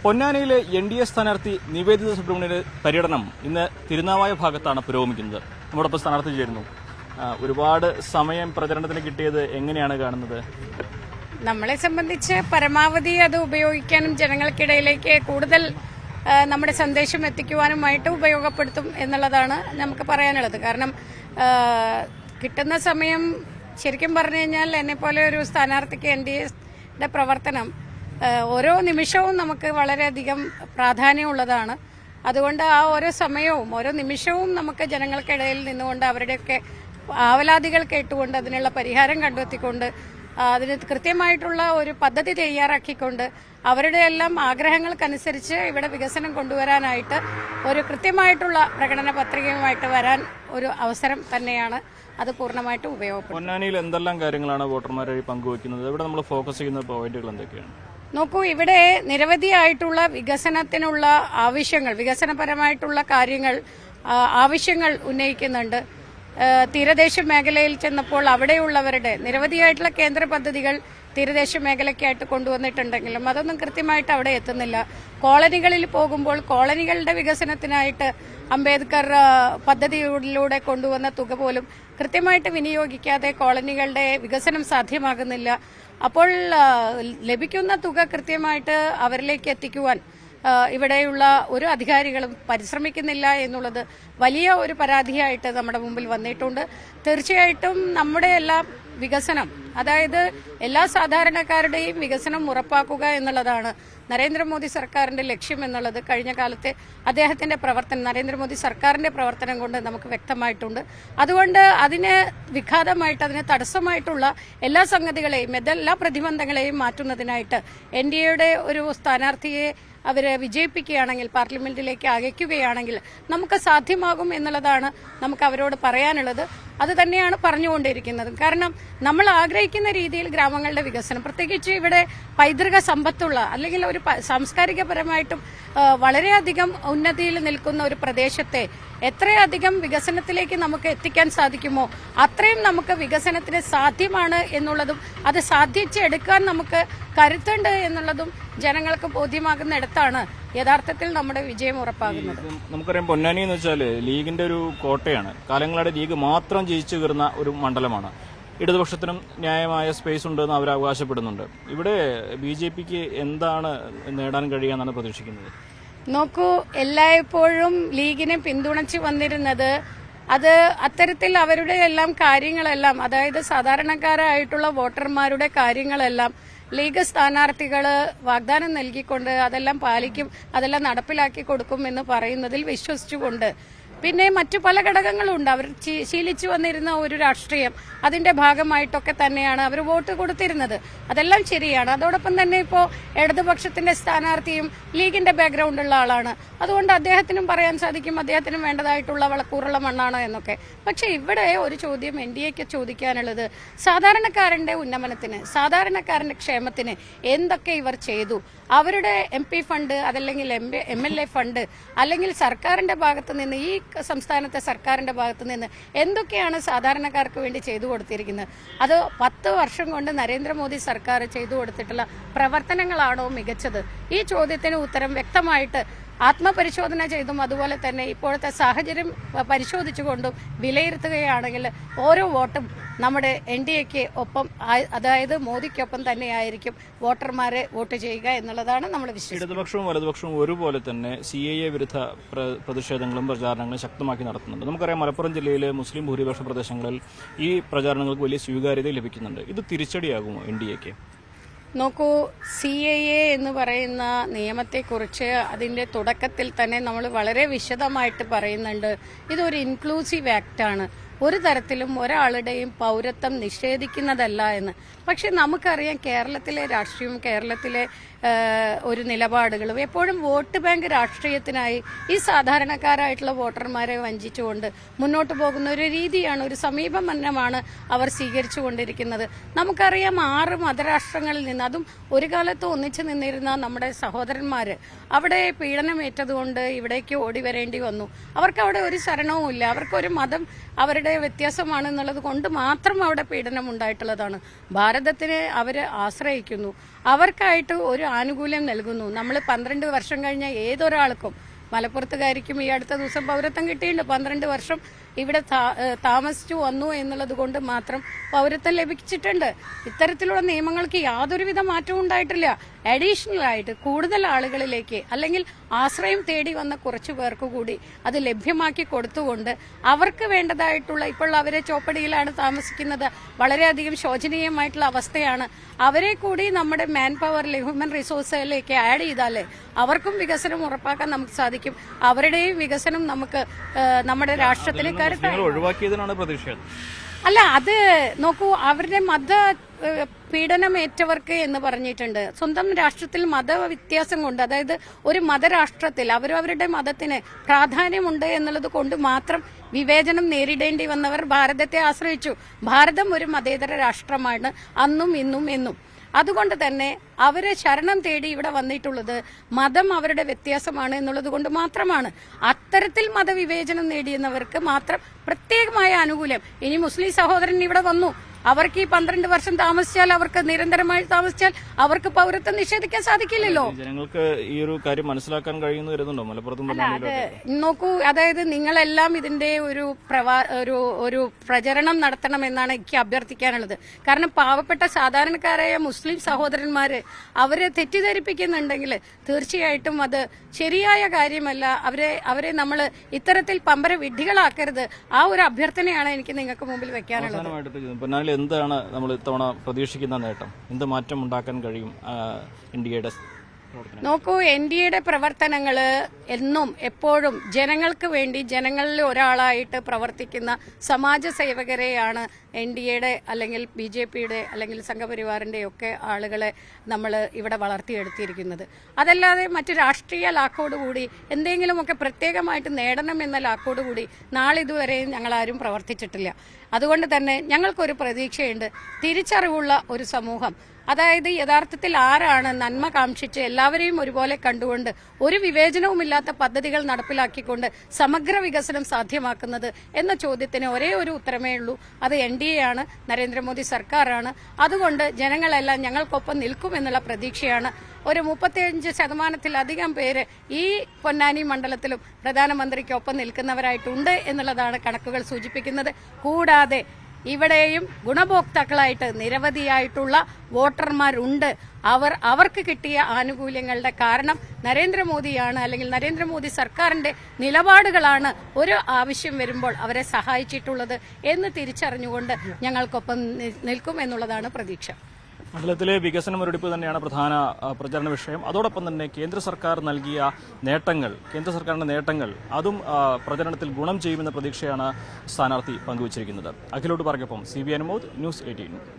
പൊന്നാനിയിലെ NDA സ്ഥാനാർത്ഥി നിവേദിത സുബ്രഹ്മണ്യന്റെ പര്യടനം ഇന്ന് തിരുനാവായ ഭാഗത്താണ് പുരോഗമിക്കുന്നത്. നമ്മോടൊപ്പം സ്ഥാനാർത്ഥി ചേരുന്നു. ഒരുപാട് സമയം പ്രചരണത്തിന് കിട്ടിയത് എങ്ങനെയാണ് കാണുന്നത്? നമ്മളെ സംബന്ധിച്ച് പരമാവധി അത് ഉപയോഗിക്കാനും ജനങ്ങൾക്കിടയിലേക്ക് കൂടുതൽ നമ്മുടെ സന്ദേശം എത്തിക്കുവാനുമായിട്ട് ഉപയോഗപ്പെടുത്തും എന്നുള്ളതാണ് നമുക്ക് പറയാനുള്ളത്. കാരണം കിട്ടുന്ന സമയം ശരിക്കും പറഞ്ഞു കഴിഞ്ഞാൽ എന്നെപ്പോലെ ഒരു സ്ഥാനാർത്ഥിക്ക് NDAയുടെ പ്രവർത്തനം ഓരോ നിമിഷവും നമുക്ക് വളരെയധികം പ്രാധാന്യമുള്ളതാണ്. അതുകൊണ്ട് ആ ഓരോ സമയവും ഓരോ നിമിഷവും നമുക്ക് ജനങ്ങൾക്കിടയിൽ നിന്നുകൊണ്ട് അവരുടെയൊക്കെ ആവലാതികൾ കേട്ടുകൊണ്ട് അതിനുള്ള പരിഹാരം കണ്ടെത്തിക്കൊണ്ട് അതിന് കൃത്യമായിട്ടുള്ള ഒരു പദ്ധതി തയ്യാറാക്കിക്കൊണ്ട് അവരുടെ എല്ലാം ആഗ്രഹങ്ങൾക്കനുസരിച്ച് ഇവിടെ വികസനം കൊണ്ടുവരാനായിട്ട് ഒരു കൃത്യമായിട്ടുള്ള പ്രകടന പത്രികയുമായിട്ട് വരാൻ ഒരു അവസരം തന്നെയാണ്. അത് പൂർണ്ണമായിട്ടും ഉപയോഗപ്പെടും. പൊന്നാനിയിൽ എന്തെല്ലാം കാര്യങ്ങളാണ് വോട്ടർമാരെ പങ്കുവയ്ക്കുന്നത്? ഇവിടെ നമ്മൾ ഫോക്കസ് ചെയ്യുന്ന പോയിന്റുകൾ എന്തൊക്കെയാണ്? നോക്കൂ, ഇവിടെ നിരവധിയായിട്ടുള്ള വികസനത്തിനുള്ള ആവശ്യങ്ങൾ, വികസനപരമായിട്ടുള്ള കാര്യങ്ങൾ ആവശ്യങ്ങൾ ഉന്നയിക്കുന്നുണ്ട്. തീരദേശ മേഖലയിൽ ചെന്നപ്പോൾ അവിടെയുള്ളവരുടെ നിരവധിയായിട്ടുള്ള കേന്ദ്ര പദ്ധതികൾ തീരദേശ മേഖലയ്ക്കായിട്ട് കൊണ്ടുവന്നിട്ടുണ്ടെങ്കിലും അതൊന്നും കൃത്യമായിട്ട് അവിടെ എത്തുന്നില്ല. കോളനികളിൽ പോകുമ്പോൾ കോളനികളുടെ വികസനത്തിനായിട്ട് അംബേദ്കർ പദ്ധതിയിലൂടെ കൊണ്ടുവന്ന തുക പോലും കൃത്യമായിട്ട് വിനിയോഗിക്കാതെ കോളനികളുടെ വികസനം സാധ്യമാകുന്നില്ല. അപ്പോൾ ലഭിക്കുന്ന തുക കൃത്യമായിട്ട് അവരിലേക്ക് എത്തിക്കുവാൻ ഇവിടെയുള്ള ഒരു അധികാരികളും പരിശ്രമിക്കുന്നില്ല എന്നുള്ളത് വലിയ ഒരു പരാതിയായിട്ട് നമ്മുടെ മുമ്പിൽ വന്നിട്ടുണ്ട്. തീർച്ചയായിട്ടും നമ്മുടെ എല്ലാ വികസനം, അതായത് എല്ലാ സാധാരണക്കാരുടെയും വികസനം ഉറപ്പാക്കുക എന്നുള്ളതാണ് നരേന്ദ്രമോദി സർക്കാരിന്റെ ലക്ഷ്യം എന്നുള്ളത് കഴിഞ്ഞ കാലത്തെ അദ്ദേഹത്തിന്റെ പ്രവർത്തനം, നരേന്ദ്രമോദി സർക്കാരിന്റെ പ്രവർത്തനം കൊണ്ട് നമുക്ക് വ്യക്തമായിട്ടുണ്ട്. അതുകൊണ്ട് അതിന് വിഘാതമായിട്ട്, അതിന് തടസ്സമായിട്ടുള്ള എല്ലാ സംഗതികളെയും, എല്ലാ പ്രതിബന്ധങ്ങളെയും മാറ്റുന്നതിനായിട്ട് NDAയുടെ ഒരു സ്ഥാനാർത്ഥിയെ അവരെ വിജയിപ്പിക്കുകയാണെങ്കിൽ, പാർലമെന്റിലേക്ക് അയക്കുകയാണെങ്കിൽ നമുക്ക് സാധ്യമാകും എന്നുള്ളതാണ് നമുക്ക് അവരോട് പറയാനുള്ളത്. അത് തന്നെയാണ് പറഞ്ഞുകൊണ്ടിരിക്കുന്നത്. കാരണം നമ്മൾ ആഗ്രഹിക്കുന്ന രീതിയിൽ ഗ്രാമങ്ങളുടെ വികസനം, പ്രത്യേകിച്ച് ഇവിടെ പൈതൃക സമ്പത്തുള്ള അല്ലെങ്കിൽ ഒരു സാംസ്കാരികപരമായിട്ടും വളരെയധികം ഉന്നതിയിൽ നിൽക്കുന്ന ഒരു പ്രദേശത്തെ എത്രയധികം വികസനത്തിലേക്ക് നമുക്ക് എത്തിക്കാൻ സാധിക്കുമോ അത്രയും നമുക്ക് വികസനത്തിന് സാധ്യമാണ് എന്നുള്ളതും അത് സാധിച്ചെടുക്കാൻ നമുക്ക് കരുത്തുണ്ട് എന്നുള്ളതും ജനങ്ങൾക്ക് ബോധ്യമാകുന്നിടത്താണ് യഥാർത്ഥത്തിൽ നമ്മുടെ വിജയം ഉറപ്പാകുന്നത്. നമുക്കറിയാം, പൊന്നാനി എന്ന് വെച്ചാൽ ലീഗിന്റെ ഒരു കോട്ടയാണ്. കാലങ്ങളായിട്ട് ലീഗ് മാത്രം ജയിച്ചു കയറുന്ന ഒരു മണ്ഡലമാണ്. ഇടതുപക്ഷത്തിനും ന്യായമായ സ്പേസ് ഉണ്ടെന്ന് അവർ അവകാശപ്പെടുന്നുണ്ട്. ഇവിടെ BJPക്ക് എന്താണ് നേടാൻ കഴിയാന്നാണ് പ്രതീക്ഷിക്കുന്നത്? നോക്കൂ, എല്ലായ്പ്പോഴും ലീഗിനെ പിന്തുണച്ചു വന്നിരുന്നത് അത് അത്തരത്തിൽ അവരുടെ എല്ലാം കാര്യങ്ങളെല്ലാം, അതായത് സാധാരണക്കാരായിട്ടുള്ള വോട്ടർമാരുടെ കാര്യങ്ങളെല്ലാം ലീഗ് സ്ഥാനാർത്ഥികള് വാഗ്ദാനം നൽകിക്കൊണ്ട് അതെല്ലാം പാലിക്കും, അതെല്ലാം നടപ്പിലാക്കി കൊടുക്കും എന്ന് പറയുന്നതിൽ വിശ്വസിച്ചുകൊണ്ട്, പിന്നെ മറ്റു പല ഘടകങ്ങളുണ്ട്. അവർ ശീലിച്ചു വന്നിരുന്ന ഒരു രാഷ്ട്രീയം, അതിന്റെ ഭാഗമായിട്ടൊക്കെ തന്നെയാണ് അവർ വോട്ട് കൊടുത്തിരുന്നത്. അതെല്ലാം ശരിയാണ്. അതോടൊപ്പം തന്നെ ഇപ്പോൾ ഇടതുപക്ഷത്തിന്റെ സ്ഥാനാർത്ഥിയും ലീഗിന്റെ ബാക്ക്ഗ്രൗണ്ടുള്ള ആളാണ്. അതുകൊണ്ട് അദ്ദേഹത്തിനും പറയാൻ സാധിക്കും അദ്ദേഹത്തിനും വേണ്ടതായിട്ടുള്ള വളക്കൂറുള്ള മണ്ണാണ് എന്നൊക്കെ. പക്ഷെ ഇവിടെ ഒരു ചോദ്യം NDAക്ക് ചോദിക്കാനുള്ളത്, സാധാരണക്കാരന്റെ ഉന്നമനത്തിന്, സാധാരണക്കാരന്റെ ക്ഷേമത്തിന് എന്തൊക്കെ ഇവർ ചെയ്തു? അവരുടെ MP ഫണ്ട്, അതല്ലെങ്കിൽ MLA ഫണ്ട്, അല്ലെങ്കിൽ സർക്കാരിന്റെ ഭാഗത്ത് നിന്ന്, ഈ സംസ്ഥാനത്തെ സർക്കാരിന്റെ ഭാഗത്ത് നിന്ന് എന്തൊക്കെയാണ് സാധാരണക്കാർക്ക് വേണ്ടി ചെയ്തു കൊടുത്തിരിക്കുന്നത്? അത് 10 വർഷം കൊണ്ട് നരേന്ദ്രമോദി സർക്കാർ ചെയ്തു കൊടുത്തിട്ടുള്ള പ്രവർത്തനങ്ങളാണോ മികച്ചത്? ഈ ചോദ്യത്തിന് ഉത്തരം വ്യക്തമായിട്ട് ആത്മപരിശോധന ചെയ്തും അതുപോലെ തന്നെ ഇപ്പോഴത്തെ സാഹചര്യം പരിശോധിച്ചുകൊണ്ടും വിലയിരുത്തുകയാണെങ്കിൽ ഓരോ വോട്ടും നമ്മുടെ NDAക്ക് ഒപ്പം, അതായത് മോദിക്കൊപ്പം തന്നെയായിരിക്കും വോട്ടർമാരെ വോട്ട് ചെയ്യുക എന്നുള്ളതാണ് നമ്മൾ വിശ്വസിക്കുന്നത്. ഇടതുപക്ഷവും വലതുപക്ഷവും ഒരുപോലെ തന്നെ CAA വിരുദ്ധ പ്രതിഷേധങ്ങളും പ്രചാരണങ്ങളും ശക്തമാക്കി നടത്തുന്നുണ്ട്. നമുക്കറിയാം, മലപ്പുറം ജില്ലയിലെ മുസ്ലിം ഭൂരിപക്ഷ പ്രദേശങ്ങളിൽ ഈ പ്രചാരണങ്ങൾക്ക് വലിയ സ്വീകാര്യത ലഭിക്കുന്നുണ്ട്. ഇത് തിരിച്ചടിയാകുമോ NDAക്ക്? നോക്കൂ, CAA എന്ന് പറയുന്ന നിയമത്തെക്കുറിച്ച് അതിന്റെ തുടക്കത്തിൽ തന്നെ നമ്മൾ വളരെ വിശദമായിട്ട് പറയുന്നുണ്ട്. ഇതൊരു ഇൻക്ലൂസീവ് ആക്ടാണ്. ഒരു തരത്തിലും ഒരാളുടെയും പൗരത്വം നിഷേധിക്കുന്നതല്ല എന്ന്. പക്ഷെ നമുക്കറിയാം, കേരളത്തിലെ രാഷ്ട്രീയവും കേരളത്തിലെ ഒരു നിലപാടുകളും എപ്പോഴും വോട്ട് ബാങ്ക് രാഷ്ട്രീയത്തിനായി ഈ സാധാരണക്കാരായിട്ടുള്ള വോട്ടർമാരെ വഞ്ചിച്ചുകൊണ്ട് മുന്നോട്ട് പോകുന്ന ഒരു രീതിയാണ്, ഒരു സമീപനമാണ് അവർ സ്വീകരിച്ചുകൊണ്ടിരിക്കുന്നത്. നമുക്കറിയാം, 6 മതരാഷ്ട്രങ്ങളിൽ നിന്ന്, അതും ഒരു കാലത്ത് ഒന്നിച്ചു നിന്നിരുന്ന നമ്മുടെ സഹോദരന്മാര് അവിടെ പീഡനമേറ്റതുകൊണ്ട് ഇവിടേക്ക് ഓടി വരേണ്ടി വന്നു. അവർക്ക് അവിടെ ഒരു ശരണവുമില്ല. അവർക്കൊരു മതം അവരുടെ അവരുടെ വ്യത്യാസമാണ് എന്നുള്ളത് കൊണ്ട് മാത്രം അവിടെ പീഡനം ഉണ്ടായിട്ടുള്ളതാണ്. ഭാരതത്തിനെ അവർ ആശ്രയിക്കുന്നു, അവർക്കായിട്ട് ഒരു ആനുകൂല്യം നൽകുന്നു. നമ്മൾ 12 വർഷം കഴിഞ്ഞ ഏതൊരാൾക്കും, മലപ്പുറത്തുകാരിക്കും ഈ അടുത്ത ദിവസം പൗരത്വം കിട്ടിയിട്ടുണ്ട്. 12 വർഷം ഇവിടെ താമസിച്ചു വന്നു എന്നുള്ളത് കൊണ്ട് മാത്രം പൗരത്വം ലഭിച്ചിട്ടുണ്ട്. ഇത്തരത്തിലുള്ള നിയമങ്ങൾക്ക് യാതൊരുവിധ മാറ്റവും ഉണ്ടായിട്ടില്ല. അഡീഷണൽ ആയിട്ട് കൂടുതൽ ആളുകളിലേക്ക് അല്ലെങ്കിൽ ആശ്രയം തേടി വന്ന കുറച്ചു പേർക്ക് കൂടി അത് ലഭ്യമാക്കി കൊടുത്തുകൊണ്ട് അവർക്ക് വേണ്ടതായിട്ടുള്ള, ഇപ്പോൾ അവരെ ചോപ്പടിയിലാണ് താമസിക്കുന്നത്, വളരെയധികം ശോചനീയമായിട്ടുള്ള അവസ്ഥയാണ്. അവരെ കൂടി നമ്മുടെ മാൻ പവറിൽ, ഹ്യൂമൻ റിസോഴ്സിലേക്ക് ആഡ് ചെയ്താലേ അവർക്കും വികസനം ഉറപ്പാക്കാൻ നമുക്ക് സാധിക്കും. അവരുടെയും വികസനം നമുക്ക് നമ്മുടെ രാഷ്ട്രത്തിന് ഒഴിവാക്കിയതിനാണ് പ്രതിഷേധം. അല്ല, അത് നോക്കൂ, അവരുടെ മത പീഡനമേറ്റവർക്ക് എന്ന് പറഞ്ഞിട്ടുണ്ട്. സ്വന്തം രാഷ്ട്രത്തിൽ മതവ്യത്യാസം കൊണ്ട്, അതായത് ഒരു മതരാഷ്ട്രത്തിൽ അവരവരുടെ മതത്തിന് പ്രാധാന്യമുണ്ട് എന്നുള്ളത് കൊണ്ട് മാത്രം വിവേചനം നേരിടേണ്ടി വന്നവർ ഭാരതത്തെ ആശ്രയിച്ചു. ഭാരതം ഒരു മതേതര രാഷ്ട്രമാണ് അന്നും ഇന്നും എന്നും. അതുകൊണ്ട് തന്നെ അവരെ ശരണം തേടി ഇവിടെ വന്നിട്ടുള്ളത് മതം അവരുടെ വ്യത്യാസമാണ് എന്നുള്ളത് കൊണ്ട് മാത്രമാണ്. അത്തരത്തിൽ മതവിവേചനം നേടിയെന്നവർക്ക് മാത്രം പ്രത്യേകമായ ആനുകൂല്യം. ഇനി മുസ്ലിം സഹോദരൻ ഇവിടെ വന്നു, അവർക്ക് ഈ 12 വർഷം താമസിച്ചാൽ, അവർക്ക് നിരന്തരമായി താമസിച്ചാൽ അവർക്ക് പൗരത്വം നിഷേധിക്കാൻ സാധിക്കില്ലല്ലോ. ജനങ്ങൾക്ക് ഈ ഒരു കാര്യം മനസ്സിലാക്കാൻ കഴിയുന്നു വരുന്നുണ്ടോ മലപ്പുറത്തും? നോക്കൂ, അതായത് നിങ്ങളെല്ലാം ഇതിന്റെ ഒരു പ്രചരണം നടത്തണമെന്നാണ് എനിക്ക് അഭ്യർത്ഥിക്കാനുള്ളത്. കാരണം പാവപ്പെട്ട സാധാരണക്കാരായ മുസ്ലിം സഹോദരന്മാര് അവരെ തെറ്റിദ്ധരിപ്പിക്കുന്നുണ്ടെങ്കിൽ തീർച്ചയായിട്ടും അത് ശരിയായ കാര്യമല്ല. അവരെ നമ്മൾ ഇത്തരത്തിൽ പമ്പര വിഡ്ഢികളാക്കരുത്. ആ ഒരു അഭ്യർത്ഥനയാണ് എനിക്ക് നിങ്ങൾക്ക് മുമ്പിൽ വെക്കാനുള്ളത്. എന്താണ് നമ്മൾ ഇത്തവണ പ്രതീക്ഷിക്കുന്ന നേട്ടം? എന്ത് മാറ്റം ഉണ്ടാക്കാൻ കഴിയും ഇന്ത്യയുടെ? നോക്കൂ, NDAയുടെ പ്രവർത്തനങ്ങള് എന്നും എപ്പോഴും ജനങ്ങൾക്ക് വേണ്ടി, ജനങ്ങളിൽ ഒരാളായിട്ട് പ്രവർത്തിക്കുന്ന സമാജ സേവകരെയാണ് NDAയുടെ അല്ലെങ്കിൽ BJPയുടെ അല്ലെങ്കിൽ സംഘപരിവാറിന്റെ ഒക്കെ ആളുകളെ നമ്മൾ ഇവിടെ വളർത്തിയെടുത്തിരിക്കുന്നത്. അതല്ലാതെ മറ്റ് രാഷ്ട്രീയ ലാക്കോടുകൂടി എന്തെങ്കിലുമൊക്കെ പ്രത്യേകമായിട്ട് നേടണം എന്ന ലാക്കോടുകൂടി നാളിതുവരെയും ഞങ്ങളാരും പ്രവർത്തിച്ചിട്ടില്ല. അതുകൊണ്ട് തന്നെ ഞങ്ങൾക്കൊരു പ്രതീക്ഷയുണ്ട്. തിരിച്ചറിവുള്ള ഒരു സമൂഹം, അതായത് യഥാർത്ഥത്തിൽ ആരാണ് നന്മ കാക്ഷിച്ച് എല്ലാവരെയും ഒരുപോലെ കണ്ടുകൊണ്ട് ഒരു വിവേചനവുമില്ലാത്ത പദ്ധതികൾ നടപ്പിലാക്കിക്കൊണ്ട് സമഗ്ര വികസനം സാധ്യമാക്കുന്നത് എന്ന ചോദ്യത്തിന് ഒരേ ഒരു ഉത്തരമേ ഉള്ളൂ. അത് NDA ആണ്, നരേന്ദ്രമോദി സർക്കാരാണ്. അതുകൊണ്ട് ജനങ്ങളെല്ലാം ഞങ്ങൾക്കൊപ്പം നിൽക്കുമെന്നുള്ള പ്രതീക്ഷയാണ്. ഒരു 35% പേര് ഈ പൊന്നാനി മണ്ഡലത്തിലും പ്രധാനമന്ത്രിക്കൊപ്പം നിൽക്കുന്നവരായിട്ടുണ്ട് എന്നുള്ളതാണ് കണക്കുകൾ സൂചിപ്പിക്കുന്നത്. കൂടാതെ ഇവിടെയും ഗുണഭോക്താക്കളായിട്ട് നിരവധിയായിട്ടുള്ള വോട്ടർമാരുണ്ട്. അവർക്ക് കിട്ടിയ ആനുകൂല്യങ്ങളുടെ കാരണം നരേന്ദ്രമോദിയാണ്, അല്ലെങ്കിൽ നരേന്ദ്രമോദി സർക്കാരിന്റെ നിലപാടുകളാണ് ഒരു ആവശ്യം വരുമ്പോൾ അവരെ സഹായിച്ചിട്ടുള്ളത് എന്ന് തിരിച്ചറിഞ്ഞുകൊണ്ട് ഞങ്ങൾക്കൊപ്പം നിൽക്കും എന്നുള്ളതാണ് പ്രതീക്ഷ. മണ്ഡലത്തിലെ വികസന മുരടിപ്പ് തന്നെയാണ് പ്രധാന പ്രചരണ വിഷയം. അതോടൊപ്പം തന്നെ കേന്ദ്ര സർക്കാർ നൽകിയ നേട്ടങ്ങൾ, കേന്ദ്ര സർക്കാരിന്റെ നേട്ടങ്ങൾ അതും പ്രചരണത്തിൽ ഗുണം ചെയ്യുമെന്ന പ്രതീക്ഷയാണ് സ്ഥാനാർത്ഥി പങ്കുവച്ചിരിക്കുന്നത്. അഖിലോട്ട് പറയ്ക്കൊപ്പം CB അനുമോദ്, ന്യൂസ് 18.